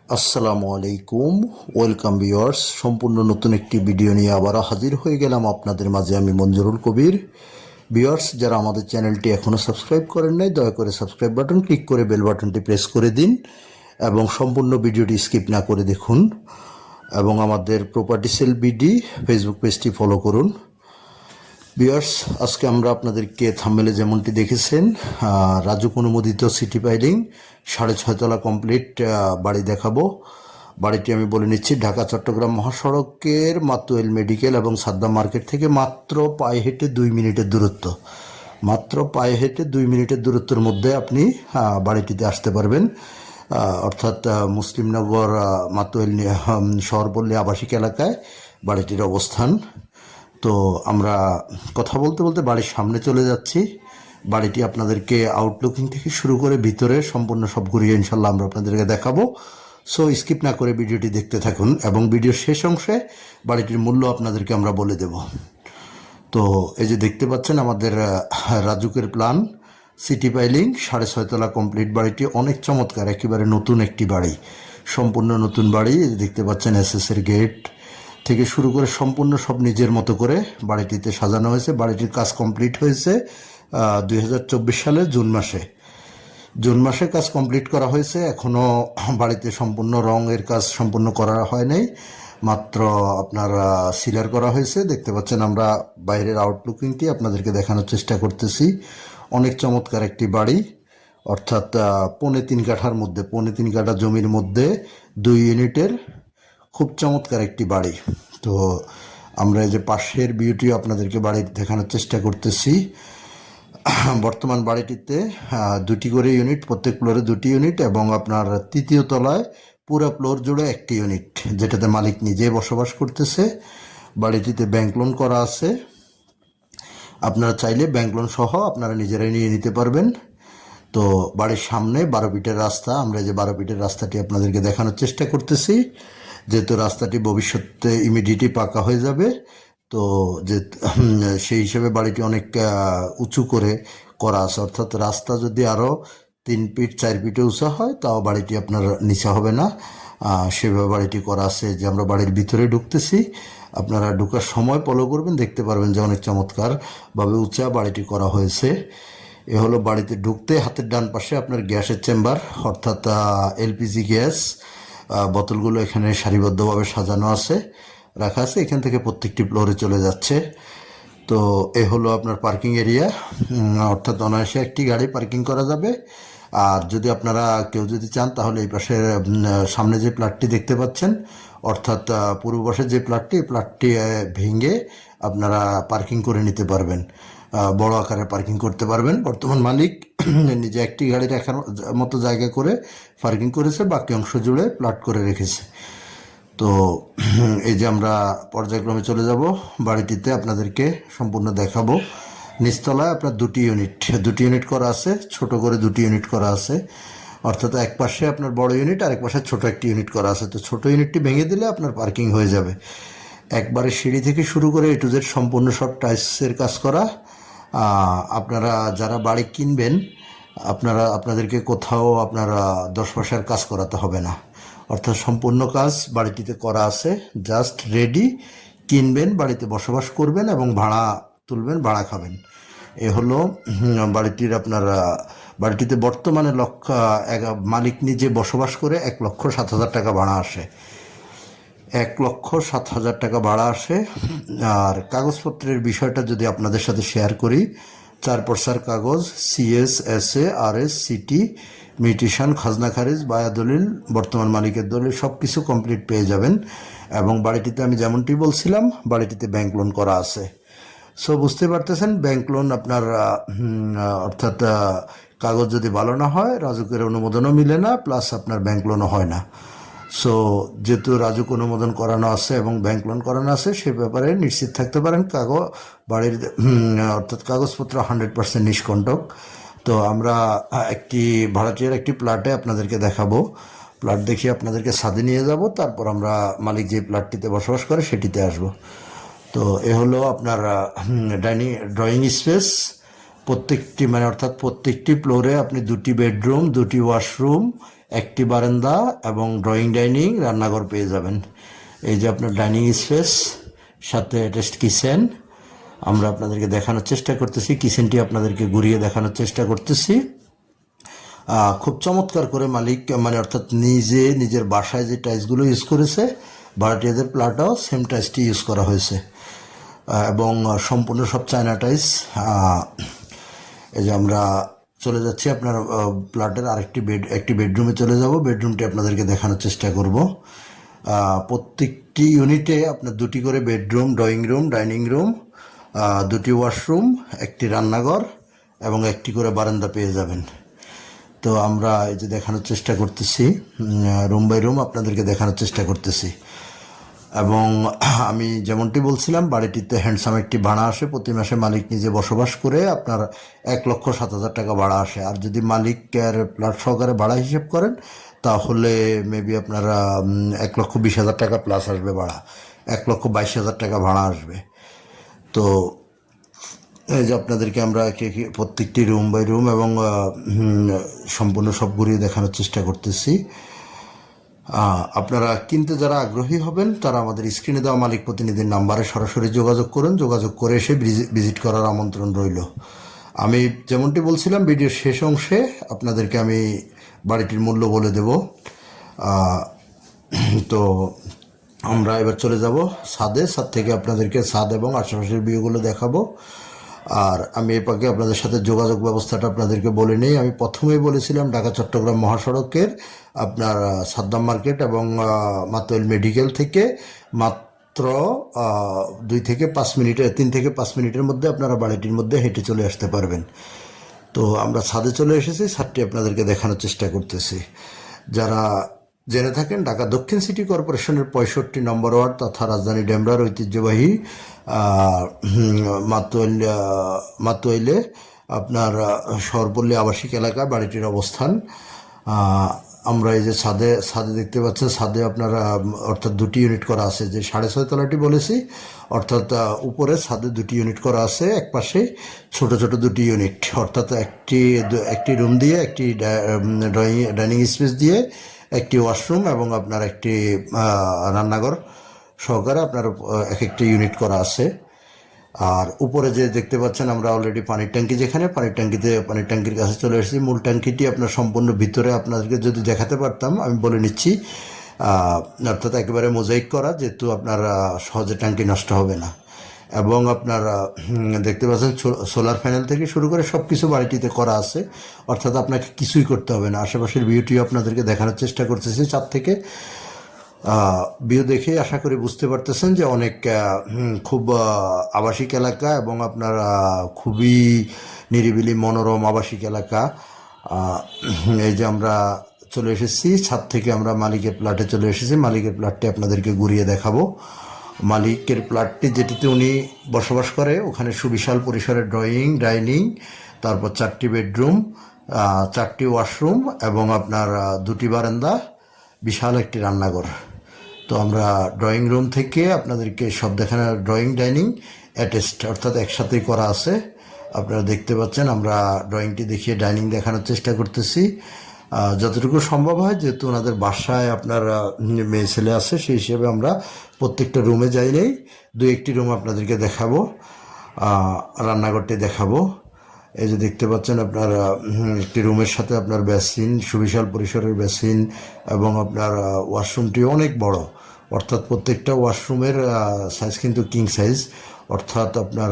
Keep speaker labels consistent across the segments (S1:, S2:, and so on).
S1: আসসালামু আলাইকুম, welcome viewers. সম্পূর্ণ নতুন একটি ভিডিও নিয়ে আবারও হাজির হয়ে গেলাম আপনাদের মাঝে। আমি মঞ্জুরুল কবির। ভিউয়ার্স, যারা আমাদের চ্যানেলটি এখনও সাবস্ক্রাইব করেন নাই, দয়া করে সাবস্ক্রাইব বাটন ক্লিক করে বেল বাটনটি প্রেস করে দিন এবং সম্পূর্ণ ভিডিওটি স্কিপ না করে দেখুন এবং আমাদের প্রপার্টি সেল বিডি ফেসবুক পেজটি ফলো করুন। ভিউয়ার্স, আজকে আমরা আপনাদেরকে থাম্বনেলে যেমনটি দেখেছেন, রাজুক অনুমোদিত সিটি পাইলিং 6.5 তলা কমপ্লিট বাড়ি দেখাবো। বাড়িটি আমি বলে নিচ্ছি, ঢাকা চট্টগ্রাম মহাসড়কের মাতুয়েল মেডিকেল এবং সাদ্দাম মার্কেট থেকে মাত্র পায়ে হেঁটে 2 মিনিটের দূরত্ব। মাত্র পায়ে হেঁটে 2 মিনিটের দূরত্বের মধ্যে আপনি বাড়িটিতে আসতে পারবেন। অর্থাৎ মুসলিমনগর মাতুয়েল শহরপল্লী আবাসিক এলাকায় বাড়িটির অবস্থান। তো আমরা কথা বলতে বলতে বাড়ির সামনে চলে যাচ্ছি। বাড়িটি আপনাদেরকে আউটলুকিং থেকে শুরু করে ভিতরে সম্পূর্ণ সব ঘুরিয়ে ইনশাল্লাহ আমরা আপনাদেরকে দেখাবো। সো স্কিপ না করে ভিডিওটি দেখতে থাকুন এবং ভিডিওর শেষ অংশে বাড়িটির মূল্য আপনাদেরকে আমরা বলে দেব। তো এই যে দেখতে পাচ্ছেন আমাদের রাজুকের প্ল্যান সিটি পাইলিং 6.5 তলা কমপ্লিট বাড়িটি অনেক চমৎকার, একেবারে নতুন একটি বাড়ি, সম্পূর্ণ নতুন বাড়ি। দেখতে পাচ্ছেন এসএসের গেট থেকে শুরু করে সম্পূর্ণ সব নিজের মতো করে বাড়িটিতে সাজানো হয়েছে। বাড়িটির কাজ কমপ্লিট হয়েছে 2024 সালের জুন মাসে কাজ কমপ্লিট করা হয়েছে। এখনও বাড়িতে সম্পূর্ণ রঙের কাজ সম্পূর্ণ করা হয় নাই, মাত্র আপনার সিলার করা হয়েছে। দেখতে পাচ্ছেন আমরা বাইরের আউটলুকিংটি আপনাদেরকে দেখানোর চেষ্টা করতেছি। অনেক চমৎকার একটি বাড়ি, অর্থাৎ 3.25 কাঠার মধ্যে, 3.25 কাঠা জমির মধ্যে 2 ইউনিটের খুব চমৎকার একটি বাড়ি। তো আমরা এই যে পাশের ভিউটি আপনাদেরকে বাড়ি দেখানোর চেষ্টা করতেছি। বর্তমান বাড়িটিতে 2টি করে ইউনিট, প্রত্যেক ফ্লোরে 2টি ইউনিট এবং আপনার তৃতীয় তলায় পুরো ফ্লোর জুড়ে 1টি ইউনিট, যেটাতে মালিক নিজে বসবাস করতেছে। বাড়িটিতে ব্যাংক লোন করা আছে। আপনারা চাইলে ব্যাংক লোন সহ আপনারা নিজেরাই নিয়ে নিতে পারবেন। তো বাড়ির সামনে 12 ফিটের রাস্তা। আমরা যে 12 ফিটের রাস্তাটি আপনাদেরকে দেখানোর চেষ্টা করতেছি, যেহেতু রাস্তাটি ভবিষ্যতে ইমিডিয়েটলি পাকা হয়ে যাবে। তো যে সেই হিসেবে বাড়িটি অনেক উঁচু করে করা আছে, অর্থাৎ রাস্তা যদি আরও 3 ফিট 4 ফিটে উঁচা হয় তাও বাড়িটি আপনার নিচা হবে না, সেভাবে বাড়িটি করা আছে। যে আমরা বাড়ির ভিতরে ঢুকতেছি, আপনারা ঢোকার সময় ফলো করবেন, দেখতে পারবেন যে অনেক চমৎকারভাবে উঁচা বাড়িটি করা হয়েছে। এ হলো বাড়িতে ঢুকতে হাতের ডান পাশে আপনার গ্যাসের চেম্বার, অর্থাৎ এলপিজি গ্যাস বোতলগুলো এখানে সারিবদ্ধভাবে সাজানো আছে, রাখা আছে। এখান থেকে প্রত্যেকটি ফ্লোরে চলে যাচ্ছে। তো এ হলো আপনার পার্কিং এরিয়া, অর্থাৎ অনায়াসে একটি গাড়ি পার্কিং করা যাবে। আর যদি আপনারা কেউ যদি চান তাহলে এই পাশে সামনে যে প্লটটি দেখতে পাচ্ছেন, অর্থাৎ পূর্ব পাশে যে প্লটটি, এই প্লটটি ভেঙে আপনারা পার্কিং করে নিতে পারবেন, বড় আকারে পার্কিং করতে পারবেন। বর্তমান মালিক নিজে একটি গাড়ি রাখার মতো জায়গা করে পার্কিং করেছে, বাকি অংশ জুড়ে প্লট করে রেখেছে। তো এই যে আমরা পর্যায়ক্রমে চলে যাব বাড়িটিতে, আপনাদেরকে সম্পূর্ণ দেখাবো। নিচতলায় আপনার 2টি ইউনিট করা আছে, ছোট করে 2টি ইউনিট করা আছে, অর্থাৎ এক পাশে আপনার বড় ইউনিট আর এক পাশে ছোট একটি ইউনিট করা আছে। তো ছোট ইউনিটটি ভেঙে দিলে আপনার পার্কিং হয়ে যাবে। একবারে সিঁড়ি থেকে শুরু করে A to Z সম্পূর্ণ সব টাইলসের কাজ করা। আপনারা যারা বাড়ি কিনবেন, আপনাদেরকে কোথাও আপনারা 10 পয়সার কাজ করাতে হবে না, অর্থাৎ সম্পূর্ণ কাজ বাড়িটিতে করা আছে। জাস্ট রেডি, কিনবেন, বাড়িতে বসবাস করবেন এবং ভাড়া তুলবেন, ভাড়া খাবেন। এ হলো বাড়িটির আপনার বাড়িটিতে বর্তমানে মালিক নিজে বসবাস করে 1,07,000 টাকা ভাড়া আসে, 1,07,000 টাকা ভাড়া আসে। আর কাগজপত্রের বিষয়টা যদি আপনাদের সাথে শেয়ার করি, 4 পর্সার কাগজ, CS, SA, RS, city, mutation, খাজনা খারিজ, বায়া দলিল, বর্তমান মালিকের দলিল, সব কিছু কমপ্লিট পেয়ে যাবেন। এবং বাড়িটিতে আমি যেমনটি বলছিলাম, বাড়িটিতে ব্যাংক লোন করা আছে। সো বুঝতে পারতেছেন, ব্যাংক লোন আপনার অর্থাৎ কাগজ যদি ভালো না হয়, রাজুকের অনুমোদনও মিলে না, প্লাস আপনার ব্যাংক লোনও হয় না। সো যেহেতু রাজুক অনুমোদন করানো আছে এবং ব্যাংক লোন করানো আছে, সে ব্যাপারে নিশ্চিত থাকতে পারেন। বাড়ির অর্থাৎ কাগজপত্র 100% নিষ্কণ্টক। তো আমরা একটি ভাড়াটিয়ার একটি প্লটে আপনাদেরকে দেখাবো, প্লট দেখিয়ে আপনাদেরকে ছাদে নিয়ে যাব, তারপর আমরা মালিক যে প্লটটিতে বসবাস করে সেটিতে আসব। তো এ হলো আপনার ড্রয়িং স্পেস। প্রত্যেকটি অর্থাৎ প্রত্যেকটি ফ্লোরে আপনি 2টি বেডরুম, 2টি ওয়াশরুম, একটি বারান্দা এবং ড্রয়িং ডাইনিং রান্নাঘর পেয়ে যাবেন। এই যে আপনার ডাইনিং স্পেস, সাথে অ্যাটাচড কিচেন আমরা আপনাদেরকে দেখানোর চেষ্টা করতেছি। কিচেনটি আপনাদেরকে ঘুরিয়ে দেখানোর চেষ্টা করতেছি। খুব চমৎকার করে মালিক অর্থাৎ নিজের বাসায় যে টাইলসগুলো ইউজ করেছে, ভাড়াটিয়াদের প্লাটও সেম টাইলসটি ইউজ করা হয়েছে এবং সম্পূর্ণ সব চায়না টাইলস। এই যে আমরা চলে যাচ্ছি আপনার প্লাটের একটি বেডরুমে চলে যাব। বেডরুমটি আপনাদেরকে দেখানোর চেষ্টা করব। প্রত্যেকটি ইউনিটে আপনার দুটি করে bedroom, drawing room, dining room, দুটি ওয়াশরুম, একটি রান্নাঘর এবং একটি করে বারান্দা পেয়ে যাবেন। তো আমরা এই যে দেখানোর চেষ্টা করতেছি, রুম বাই রুম আপনাদেরকে দেখানোর চেষ্টা করতেছি। এবং আমি যেমনটি বলছিলাম, বাড়িটিতে হ্যান্ডসাম একটি ভাড়া আসে। প্রতি মাসে মালিক নিজে বসবাস করে আপনার 1,07,000 টাকা ভাড়া আসে। আর যদি মালিকের প্লাট সহকারে ভাড়া হিসেব করেন তাহলে মেবি আপনারা 1,20,000 টাকা প্লাস আসবে ভাড়া, 1,22,000 টাকা ভাড়া আসবে। তো এই যে আপনাদেরকে আমরা প্রত্যেকটি রুম বাই রুম এবং সম্পূর্ণ সব ঘুরিয়ে দেখানোর চেষ্টা করতেছি। আপনারা কিনতে যারা আগ্রহী হবেন তারা আমাদের স্ক্রিনে দেওয়া মালিক প্রতিনিধির নাম্বারে সরাসরি যোগাযোগ করুন। যোগাযোগ করে এসে ভিজিট করার আমন্ত্রণ রইল। আমি যেমনটি বলছিলাম, ভিডিওর শেষ অংশে আপনাদেরকে আমি বাড়িটির মূল্য বলে দেব। তো আমরা এবার চলে যাব ছাদে। ছাদ থেকে আপনাদেরকে ছাদ এবং আশেপাশের ভিউগুলো দেখাবো। আর আমি এর পাকে আপনাদের সাথে যোগাযোগ ব্যবস্থাটা আপনাদেরকে বলে নেই। আমি প্রথমেই বলেছিলাম ঢাকা চট্টগ্রাম মহাসড়কের আপনার সাদ্দাম মার্কেট এবং মাতোয়াইল মেডিকেল থেকে মাত্র 3 থেকে 5 মিনিটের মধ্যে আপনারা বাড়িটির মধ্যে হেঁটে চলে আসতে পারবেন। তো আমরা ছাদে চলে এসেছি, ছাদটি আপনাদেরকে দেখানোর চেষ্টা করতেছি। যারা জেনে থাকেন, ঢাকা দক্ষিণ সিটি কর্পোরেশনের 65 নম্বর ওয়ার্ড তথা রাজধানী ডেমরার ঐতিহ্যবাহী মাতোয়াইলে আপনার শহরপল্লী আবাসিক এলাকা বাড়িটির অবস্থান। আমরা এই যে ছাদে দেখতে পাচ্ছেন, ছাদে আপনার অর্থাৎ 2টি ইউনিট করা আছে। যে 6.5 তলাটি বলেছি, অর্থাৎ উপরে ছাদে 2টি ইউনিট করা আছে। এক পাশে ছোট ছোট 2টি ইউনিট, অর্থাৎ একটি রুম দিয়ে, একটি ডাইনিং স্পেস দিয়ে, একটি ওয়াশরুম এবং আপনার একটি রান্নাঘর সহকারে আপনার একটি ইউনিট করা আছে। আর উপরে যে দেখতে পাচ্ছেন, আমরা অলরেডি পানির ট্যাঙ্কি, যেখানে পানির ট্যাঙ্কির কাছে চলে এসেছি। মূল ট্যাঙ্কিটি আপনার সম্পূর্ণ ভিতরে আপনাদেরকে যদি দেখাতে পারতাম, আমি বলে নিচ্ছি, অর্থাৎ একেবারে মোজাইক করা, যেহেতু আপনার সহজে ট্যাঙ্কি নষ্ট হবে না। এবং আপনার দেখতে পাচ্ছেন সোলার প্যানেল থেকে শুরু করে সব কিছু বাড়িটিতে করা আছে, অর্থাৎ আপনাকে কিছুই করতে হবে না। আশেপাশের ভিউটিও আপনাদেরকে দেখানোর চেষ্টা করতেছি ছাদ থেকে। ভিউ দেখে আশা করি বুঝতে পারতেছেন যে অনেক খুব আবাসিক এলাকা এবং আপনার খুবই নিরিবিলি মনোরম আবাসিক এলাকা। এই যে আমরা চলে এসেছি ছাদ থেকে, আমরা মালিকের প্লাটে চলে এসেছি। মালিকের প্লাটটি আপনাদেরকে ঘুরিয়ে দেখাবো। মালিকের প্লাটটি যেটিতে উনি বসবাস করে, ওখানে সুবিশাল পরিসরের ড্রয়িং, ডাইনিং, তারপর 4টি বেডরুম, 4টি ওয়াশরুম এবং আপনার 2টি বারান্দা, বিশাল একটি রান্নাঘর। তো আমরা ড্রয়িং রুম থেকে আপনাদেরকে সব দেখানোর, ড্রয়িং ডাইনিং অ্যাটাচড, অর্থাৎ একসাথেই করা আছে। আপনারা দেখতে পাচ্ছেন, আমরা ড্রয়িংটি দেখিয়ে ডাইনিং দেখানোর চেষ্টা করতেছি যতটুকু সম্ভব হয়। যেহেতু ওনাদের বাসায় আপনার মেয়ে ছেলে আছে, সেই হিসেবে আমরা প্রত্যেকটা রুমে যাই নেই, 2-1টি রুম আপনাদেরকে দেখাবো, রান্নাঘরটি দেখাবো। এই যে দেখতে পাচ্ছেন, আপনার একটি রুমের সাথে আপনার বেসিন, সুবিশাল পরিসরের বেসিন এবং আপনার ওয়াশরুমটি অনেক বড়, অর্থাৎ প্রত্যেকটা ওয়াশরুমের সাইজ কিন্তু কিং সাইজ, অর্থাৎ আপনার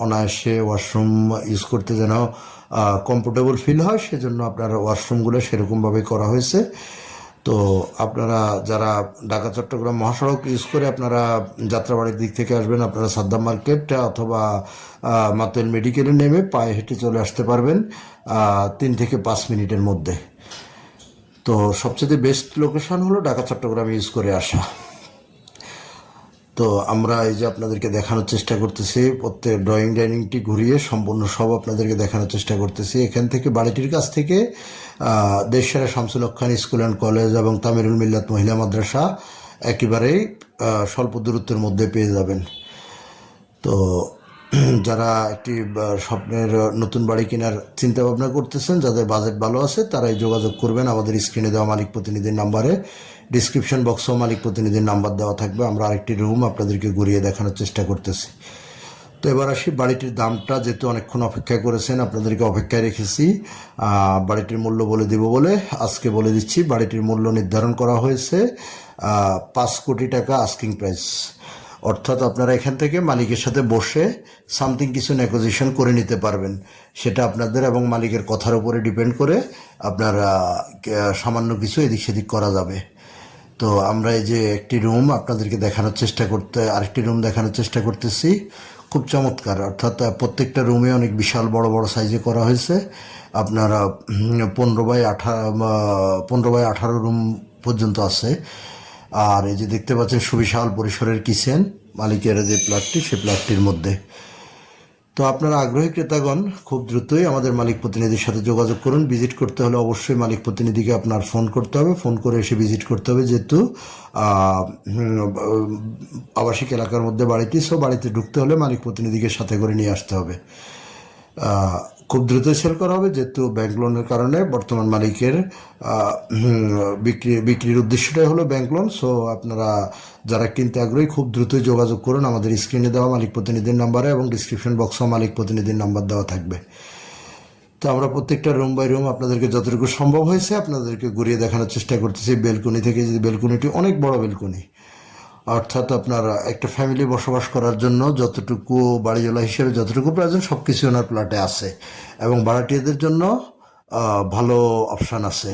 S1: অনায়াসে ওয়াশরুম ইউজ করতে যেন কমফোর্টেবল ফিল হয়, সেজন্য আপনার ওয়াশরুমগুলো সেরকমভাবে করা হয়েছে। তো আপনারা যারা ঢাকা চট্টগ্রাম মহাসড়ক ইউজ করে আপনারা যাত্রাবাড়ির দিক থেকে আসবেন, আপনারা সাদ্দাম মার্কেট অথবা মাতোয়াইল মেডিকেলে নেমে পায়ে হেঁটে চলে আসতে পারবেন 3 থেকে 5 মিনিটের মধ্যে। তো সবচেয়ে বেস্ট লোকেশন হলো ঢাকা চট্টগ্রাম ইউজ করে আসা। তো আমরা এই যে আপনাদেরকে দেখানোর চেষ্টা করতেছি, প্রত্যেক ড্রয়িং ডাইনিংটি ঘুরিয়ে সম্পূর্ণ সব আপনাদেরকে দেখানোর চেষ্টা করতেছি। এখান থেকে বাড়িটির কাছ থেকে দেশসেরা শামসুল হক খান স্কুল অ্যান্ড কলেজ এবং তামিরুল মিল্লাত মহিলা মাদ্রাসা একেবারেই স্বল্প দূরত্বের মধ্যে পেয়ে যাবেন। তো যারা একটি স্বপ্নের নতুন বাড়ি কেনার চিন্তা ভাবনা করতেছেন, যাদের বাজেট ভালো আছে, তারাই যোগাযোগ করবেন আমাদের স্ক্রিনে দেওয়া মালিক প্রতিনিধির নাম্বারে। ডিসক্রিপশন বক্সেও মালিক প্রতিনিধির নাম্বার দেওয়া থাকবে। আমরা আরেকটি রুম আপনাদেরকে ঘুরিয়ে দেখানোর চেষ্টা করতেছি। তো এবার আসি বাড়িটির দামটা, যেহেতু অনেকক্ষণ অপেক্ষা করেছেন, আপনাদেরকে অপেক্ষায় রেখেছি। বাড়িটির মূল্য বলে দেব বলে আজকে বলে দিচ্ছি। বাড়িটির মূল্য নির্ধারণ করা হয়েছে 5 কোটি টাকা আস্কিং প্রাইস। অর্থাৎ আপনারা এখান থেকে মালিকের সাথে বসে সামথিং কিছু নেগোজিয়েশন করে নিতে পারবেন। সেটা আপনাদের এবং মালিকের কথার উপরে ডিপেন্ড করে আপনার সামান্য কিছু এদিক সেদিক করা যাবে। তো আমরা এই যে একটি রুম আপনাদেরকে আরেকটি রুম দেখানোর চেষ্টা করতেছি। খুব চমৎকার, অর্থাৎ প্রত্যেকটা রুমে অনেক বিশাল বড় বড় সাইজে করা হয়েছে। আপনারা 15 বাই 18 রুম পর্যন্ত আছে। আর এই যে দেখতে পাচ্ছেন সুবিশাল পরিসরের কিচেন মালিকের যে প্লটটি, সেই প্লটটির মধ্যে। তো আপনারা আগ্রহী ক্রেতাগণ খুব দ্রুতই আমাদের মালিক প্রতিনিধির সাথে যোগাযোগ করুন। ভিজিট করতে হলে অবশ্যই মালিক প্রতিনিধিকে আপনার ফোন করতে হবে, ফোন করে এসে ভিজিট করতে হবে, যেহেতু আবাসিক এলাকার মধ্যে বাড়িটি। সো বাড়িতে ঢুকতে হলে মালিক প্রতিনিধিকে সাথে করে নিয়ে আসতে হবে। খুব দ্রুতই সেল করা হবে, যেহেতু ব্যাংক লোনের কারণে বর্তমান মালিকের বিক্রির উদ্দেশ্যটাই হলো ব্যাংক লোন। সো আপনারা যারা কিনতে আগ্রহী খুব দ্রুতই যোগাযোগ করুন আমাদের স্ক্রিনে দেওয়া মালিক প্রতিনিধির নাম্বারে, এবং ডিসক্রিপশন বক্সেও মালিক প্রতিনিধির নাম্বার দেওয়া থাকবে। তো আমরা প্রত্যেকটা রুম বাই রুম আপনাদেরকে যতটুকু সম্ভব হয়েছে আপনাদেরকে ঘুরিয়ে দেখানোর চেষ্টা করতেছি। বেলকনি থেকে, যে বেলকনিটি অনেক বড় বেলকনি, অর্থাৎ আপনার একটা ফ্যামিলি বসবাস করার জন্য যতটুকু বাড়িওয়ালা হিসেবে যতটুকু প্রয়োজন সব কিছু ওনার প্লটে আছে, এবং ভাড়াটিয়াদের জন্য ভালো অপশান আছে।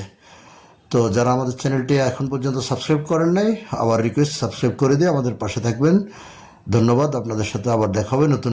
S1: তো যারা আমাদের চ্যানেলটি এখন পর্যন্ত সাবস্ক্রাইব করেন নাই, আবার রিকোয়েস্ট সাবস্ক্রাইব করে দিয়ে আমাদের পাশে থাকবেন। ধন্যবাদ। আপনাদের সাথে আবার দেখা হবে নতুন